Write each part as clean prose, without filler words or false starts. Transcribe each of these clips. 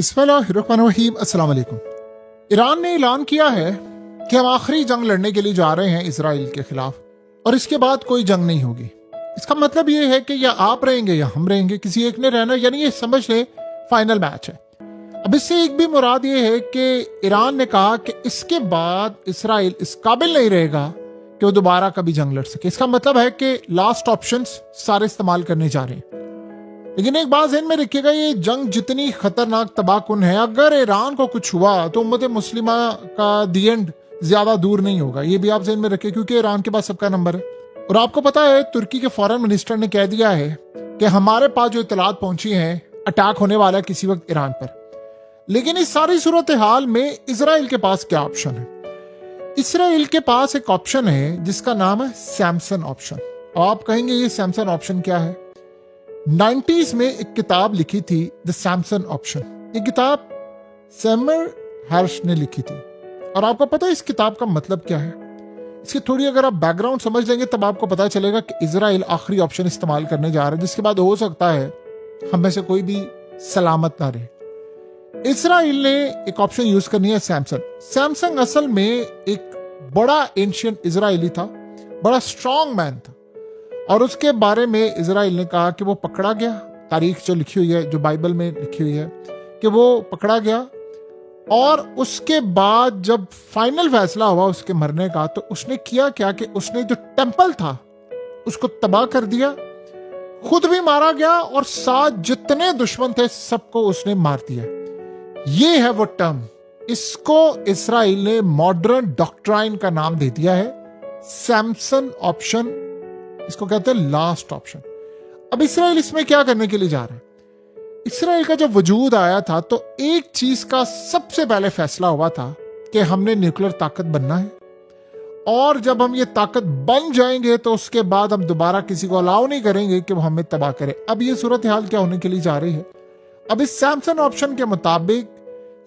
बिस्मिल्लाहिर्रहमानिर्रहीम। अस्सलाम वालेकुम। ईरान ने ऐलान किया है कि हम आखिरी जंग लड़ने के लिए जा रहे हैं इसराइल के खिलाफ और इसके बाद कोई जंग नहीं होगी। इसका मतलब ये है कि या आप रहेंगे या हम रहेंगे, किसी एक ने रहना, यानी ये समझ ले फाइनल मैच है। अब इससे एक भी मुराद ये है कि ईरान ने कहा कि इसके बाद इसराइल इस काबिल नहीं रहेगा कि वो दोबारा कभी जंग लड़ सके। इसका मतलब है कि लास्ट ऑप्शंस सारे इस्तेमाल करने जा रहे हैं। लेकिन एक बात ज़हन में रखिएगा, ये जंग जितनी खतरनाक तबाहकुन है, अगर ईरान को कुछ हुआ तो उम्मत मुस्लिमा का दी एंड ज्यादा दूर नहीं होगा। ये भी आप ज़हन में रखिए, क्योंकि ईरान के पास सबका नंबर है। और आपको पता है तुर्की के फॉरेन मिनिस्टर ने कह दिया है कि हमारे पास जो इतलात पहुंची है अटैक होने वाला है किसी वक्त ईरान पर। लेकिन इस सारी सूरत हाल में इसराइल के पास क्या ऑप्शन है? इसराइल के पास एक ऑप्शन है जिसका नाम है सैमसन ऑप्शन। आप कहेंगे ये सैमसन ऑप्शन क्या है? 90s में एक किताब लिखी थी द सैमसन ऑप्शन। ये किताब सैमर हर्श ने लिखी थी। और आपको पता है इस किताब का मतलब क्या है? इसकी थोड़ी अगर आप बैकग्राउंड समझ लेंगे तब आपको पता चलेगा कि इजराइल आखिरी ऑप्शन इस्तेमाल करने जा रहा है, जिसके बाद हो सकता है हम में से कोई भी सलामत ना रहे। इसराइल ने एक ऑप्शन यूज करनी है सैमसंग। सैमसंग असल में एक बड़ा एंशियंट इजरायली था, बड़ा स्ट्रॉन्ग मैन था, और उसके बारे में इजराइल ने कहा कि वो पकड़ा गया। तारीख जो लिखी हुई है, जो बाइबल में लिखी हुई है, कि वो पकड़ा गया और उसके बाद जब फाइनल फैसला हुआ उसके मरने का, तो उसने किया क्या कि उसने जो टेंपल था उसको तबाह कर दिया, खुद भी मारा गया और साथ जितने दुश्मन थे सबको उसने मार दिया। ये है वो टर्म, इसको इसराइल ने मॉडर्न डॉक्ट्राइन का नाम दे दिया है सैमसन ऑप्शन। इसको कहते हैं लास्ट ऑप्शन। अब इसराइल इसमें क्या करने के लिए जा रहा है? इसराइल का जब वजूद आया था तो एक चीज का सबसे पहले फैसला हुआ था कि हमने न्यूक्लियर ताकत बनना है, और जब हम ये ताकत बन जाएंगे तो उसके बाद हम दोबारा किसी को अलाउ नहीं करेंगे कि वो हमें तबाह करे। अब ये सूरत हाल क्या होने के लिए जा रही है? अब इस सैमसन ऑप्शन के मुताबिक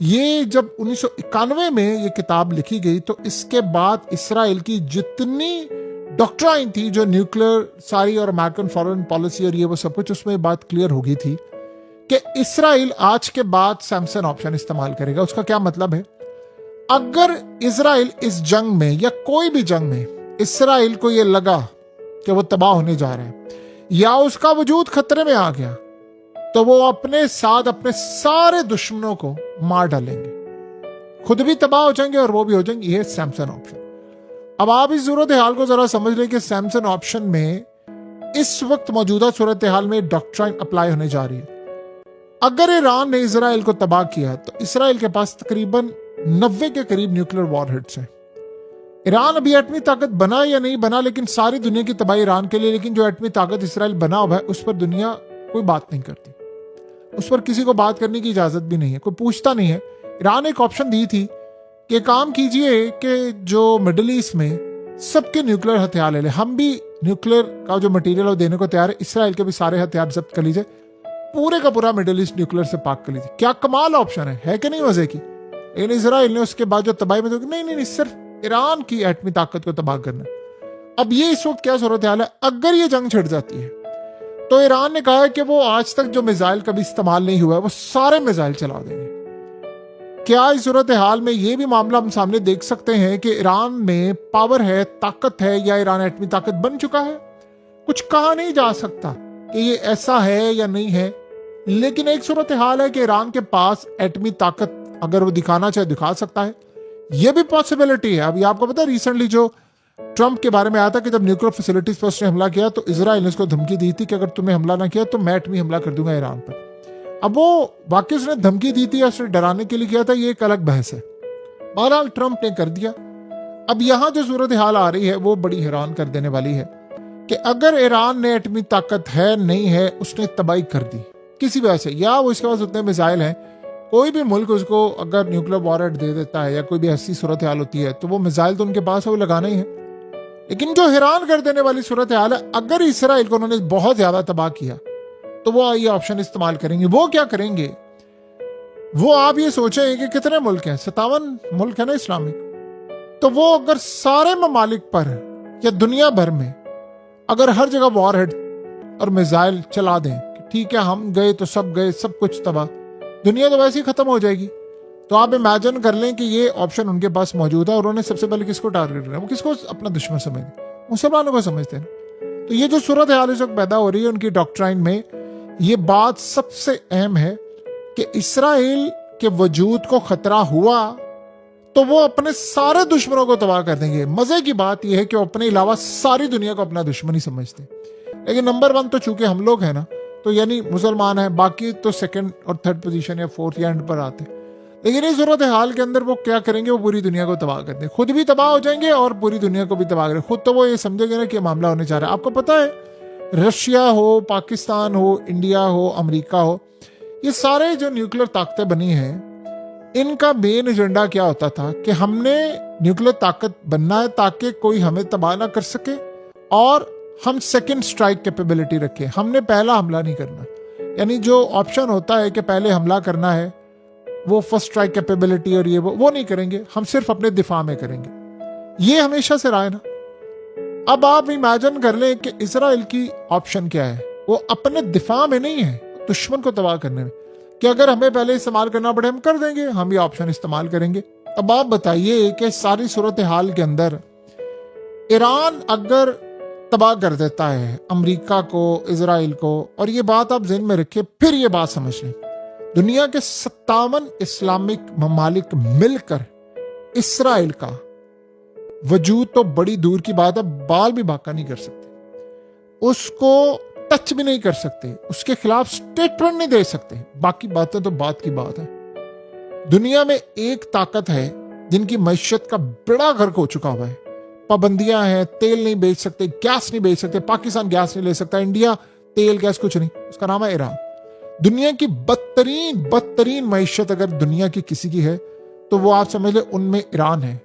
ये जब 1991 में ये किताब लिखी गई तो इसके बाद इसराइल की जितनी डॉक्ट्राइन थी, जो न्यूक्लियर सारी और अमेरिकन फॉरेन पॉलिसी और ये वो सब कुछ, उसमें बात क्लियर हो गई थी कि इसराइल आज के बाद सैमसन ऑप्शन इस्तेमाल करेगा। उसका क्या मतलब है? अगर इसराइल इस जंग में या कोई भी जंग में इसराइल को ये लगा कि वो तबाह होने जा रहा है या उसका वजूद खतरे में आ गया, तो वो अपने साथ अपने सारे दुश्मनों को मार डालेंगे, खुद भी तबाह हो जाएंगे और वो भी हो जाएंगे। ये सैमसन ऑप्शन। अब आप इस सूरत हाल को जरा समझ लें कि सैमसन ऑप्शन में इस वक्त मौजूदा सूरत हाल में डॉक्ट्राइन अप्लाई होने जा रही है। अगर ईरान ने इसराइल को तबाह किया तो इसराइल के पास तकरीबन 90 के करीब न्यूक्लियर वॉरहेड्स हैं। ईरान अभी एटमी ताकत बना या नहीं बना, लेकिन सारी दुनिया की तबाही ईरान के लिए। लेकिन जो एटमी ताकत इसराइल बना हुआ है उस पर दुनिया कोई बात नहीं करती, उस पर किसी को बात करने की इजाजत भी नहीं है, कोई पूछता नहीं है। ईरान एक ऑप्शन दी थी कि काम कीजिए कि जो मिडिल ईस्ट में सबके न्यूक्लियर हथियार ले ले, हम भी न्यूक्लियर का जो मटेरियल वो देने को तैयार है, इसराइल के भी सारे हथियार जब्त कर लीजिए, पूरे का पूरा मिडिल ईस्ट न्यूक्लियर से पाक कर लीजिए। क्या कमाल ऑप्शन है कि नहीं मजे की? लेकिन इसराइल ने उसके बाद जो तबाही में तो नहीं, सिर्फ ईरान की एटमी ताकत को तबाह करना। अब ये इस वक्त क्या सूरत हाल है? अगर ये जंग छिड़ जाती है तो ईरान ने कहा है कि वो आज तक जो मिसाइल कभी इस्तेमाल नहीं हुआ है वो सारे मिसाइल चला देंगे। क्या इस सूरत हाल में ये भी मामला हम सामने देख सकते हैं कि ईरान में पावर है, ताकत है, या ईरान एटमी ताकत बन चुका है? कुछ कहा नहीं जा सकता कि ये ऐसा है या नहीं है, लेकिन एक सूरत हाल है कि ईरान के पास एटमी ताकत अगर वो दिखाना चाहे दिखा सकता है। ये भी पॉसिबिलिटी है। अभी आपको पता है रिसेंटली जो ट्रंप के बारे में आया था कि जब न्यूक्लियर फैसिलिटीज पर उसने हमला किया तो इसराइल ने उसको धमकी दी थी कि अगर तुमने हमला ना किया तो मैं एटमी हमला कर दूंगा ईरान पर। अब वो वाकई उसने धमकी दी थी या उसने डराने के लिए किया था, ये एक अलग बहस है। बहरहाल ट्रंप ने कर दिया। अब यहां जो सूरत हाल आ रही है वो बड़ी हैरान कर देने वाली है कि अगर ईरान ने एटमी ताकत है नहीं है, उसने तबाही कर दी किसी वजह से, या वो इसके पास उतने मिसाइल हैं, कोई भी मुल्क उसको अगर न्यूक्लियर वॉरहेड दे देता है या कोई भी ऐसी सूरत हाल होती है तो वो मिसाइल तो उनके पास है, वो लगाना ही है। लेकिन जो हैरान कर देने वाली सूरत हाल है, अगर इसराइल को उन्होंने बहुत ज्यादा तबाह किया तो वो ये ऑप्शन इस्तेमाल करेंगे। वो क्या करेंगे? वो आप ये सोचें कि कितने मुल्क हैं, 57 मुल्क है ना इस्लामिक, तो वो अगर सारे ममालिक पर या दुनिया भर में अगर हर जगह वॉरहेड और मिसाइल चला दें, ठीक है हम गए तो सब गए, सब कुछ तबाह, दुनिया तो वैसे ही खत्म हो जाएगी। तो आप इमेजिन कर लें कि ये ऑप्शन उनके पास मौजूद है और उन्होंने सबसे पहले किसको टारगेट किया, वो किसको अपना दुश्मन समझते, मुसलमानों को समझते हैं। तो ये जो सूरत हाल इस वक्त पैदा हो रही है उनकी डॉक्ट्राइन में, ये बात सबसे अहम है कि इसराइल के वजूद को खतरा हुआ तो वो अपने सारे दुश्मनों को तबाह कर देंगे। मजे की बात यह है कि वो अपने अलावा सारी दुनिया को अपना दुश्मन ही समझते हैं। लेकिन नंबर 1 तो चूंकि हम लोग हैं ना, तो यानी मुसलमान हैं, बाकी तो सेकंड और थर्ड पोजीशन या फोर्थ या एंड पर आते हैं। लेकिन इस सूरत हाल के अंदर वो क्या करेंगे, वो पूरी दुनिया को तबाह कर देंगे, खुद भी तबाह हो जाएंगे और पूरी दुनिया को भी तबाह करेंगे। खुद तो वो ये समझेंगे ना कि मामला होने जा रहा है। आपको पता है, रशिया हो, पाकिस्तान हो, इंडिया हो, अमेरिका हो, ये सारे जो न्यूक्लियर ताकतें बनी हैं, इनका मेन एजेंडा क्या होता था कि हमने न्यूक्लियर ताकत बनना है ताकि कोई हमें तबाह ना कर सके और हम सेकंड स्ट्राइक कैपेबिलिटी रखें। हमने पहला हमला नहीं करना, यानी जो ऑप्शन होता है कि पहले हमला करना है, वो फर्स्ट स्ट्राइक कैपेबिलिटी और ये वो नहीं करेंगे, हम सिर्फ अपने दिफा में करेंगे। ये हमेशा से रहा है ना। अब आप इमेजिन कर लें कि इजराइल की ऑप्शन क्या है, वो अपने दिफा में नहीं है, दुश्मन को तबाह करने में, कि अगर हमें पहले इस्तेमाल करना पड़े हम कर देंगे, हम ये ऑप्शन इस्तेमाल करेंगे। अब आप बताइए कि सारी सूरत हाल के अंदर ईरान अगर तबाह कर देता है अमेरिका को, इजराइल को, और ये बात आप ज़हन में रखिए, फिर ये बात समझ लें, दुनिया के 57 इस्लामिक ममालिक मिलकर इसराइल का वजूद तो बड़ी दूर की बात है, बाल भी बाका नहीं कर सकते, उसको टच भी नहीं कर सकते, उसके खिलाफ स्टेटमेंट नहीं दे सकते। बाकी बातें तो बात की बात है। दुनिया में एक ताकत है जिनकी मैशत का बड़ा गर्क हो चुका हुआ है, पाबंदियां हैं, तेल नहीं बेच सकते, गैस नहीं बेच सकते, पाकिस्तान गैस नहीं ले सकता, इंडिया तेल गैस कुछ नहीं, उसका नाम है ईरान। दुनिया की बदतरीन मैशत अगर दुनिया की किसी की है तो वो आप समझ ले उनमें ईरान है।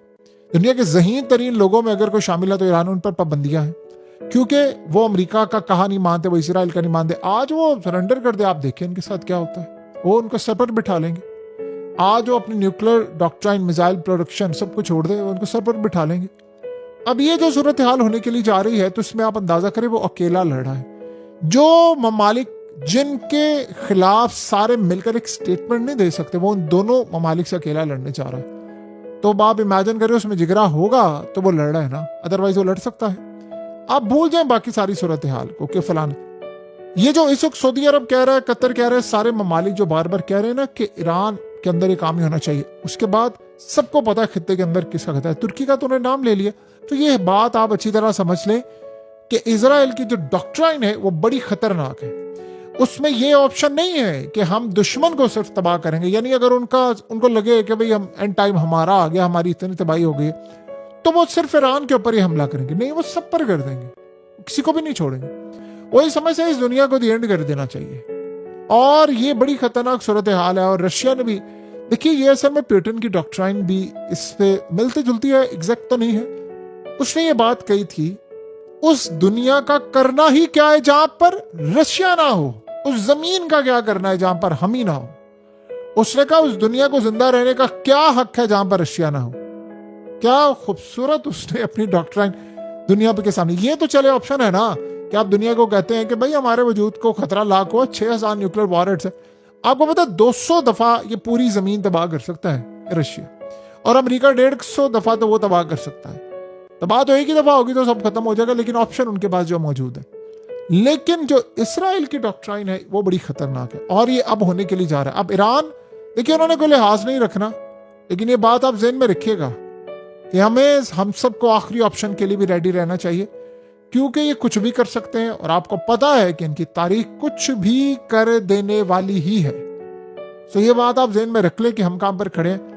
दुनिया के ज़हीन तरीन लोगों में अगर कोई शामिल है तो ईरान, उन पर पाबंदियां हैं, क्योंकि वो अमेरिका का कहा नहीं मानते, वो इसराइल का नहीं मानते। आज वो सरेंडर कर दे, आप देखिए इनके साथ क्या होता है, वो उनको सर पर बिठा लेंगे। आज वो अपनी न्यूक्लियर डॉक्ट्राइन, मिसाइल प्रोडक्शन सब कुछ छोड़ दे, उनको सर पर बिठा लेंगे। अब ये जो सूरत हाल होने के लिए जा रही है, तो इसमें आप अंदाजा करें वो अकेला लड़ रहा है। जो ममालिक जिनके खिलाफ सारे मिलकर एक स्टेटमेंट नहीं दे सकते, वो उन दोनों ममालिक से अकेला लड़ने जा रहा है। तो आप इमेजिन करें उसमें जिगरा होगा तो वो लड़ रहा है ना, अदरवाइज वो लड़ सकता है। आप भूल जाएं बाकी सारी सूरत हाल को कि फलाना, ये जो इस वक्त सऊदी अरब कह रहा है, कतर कह रहा है, सारे ममालिक जो बार बार कह रहे हैं ना कि ईरान के अंदर ये काम ही होना चाहिए, उसके बाद सबको पता है खित्ते के अंदर किसका खतरा है, तुर्की का तो उन्होंने नाम ले लिया। तो ये बात आप अच्छी तरह समझ लें कि इजराइल की जो डॉक्ट्राइन है वो बड़ी खतरनाक है। उसमें ये ऑप्शन नहीं है कि हम दुश्मन को सिर्फ तबाह करेंगे, यानी अगर उनको लगे कि भाई हम एंड टाइम हमारा आ गया, हमारी इतनी तबाही हो गई, तो वो सिर्फ ईरान के ऊपर ही हमला करेंगे, नहीं, वो सब पर कर देंगे, किसी को भी नहीं छोड़ेंगे। वही समझ से इस दुनिया को दी एंड कर देना चाहिए। और ये बड़ी खतरनाक सूरत हाल है। और रशिया ने भी, देखिए ये असल में पुतिन की डॉक्ट्राइन भी इस पे मिलती जुलती है, एग्जैक्ट तो नहीं है। उसने ये बात कही थी, उस दुनिया का करना ही क्या है जहां पर रशिया ना हो, उस जमीन का क्या करना है जहां पर हम ही ना हो। उसने कहा उस दुनिया को जिंदा रहने का क्या हक है जहां पर रशिया ना हो। क्या खूबसूरत उसने अपनी डॉक्ट्राइन दुनिया के सामने। ये तो चले ऑप्शन है ना कि आप दुनिया को कहते हैं कि भाई हमारे वजूद को खतरा लाख हो, 6000 न्यूक्लियर वॉरहेड्स है। आपको पता 200 दफा ये पूरी जमीन तबाह कर सकता है रशिया, और अमेरिका 150 दफा तो वो तबाह कर सकता है। तबाह तो एक ही दफा होगी तो सब खत्म हो जाएगा, लेकिन ऑप्शन उनके पास जो मौजूद है। लेकिन जो इसराइल की डॉक्ट्राइन है वो बड़ी खतरनाक है, और ये अब होने के लिए जा रहा है। अब ईरान, देखिए उन्होंने कोई लिहाज नहीं रखना, लेकिन ये बात आप ज़हन में रखिएगा कि हम सबको आखिरी ऑप्शन के लिए भी रेडी रहना चाहिए, क्योंकि ये कुछ भी कर सकते हैं और आपको पता है कि इनकी तारीख कुछ भी कर देने वाली ही है। तो ये बात आप ज़हन में रख लें कि हम काम पर खड़े हैं।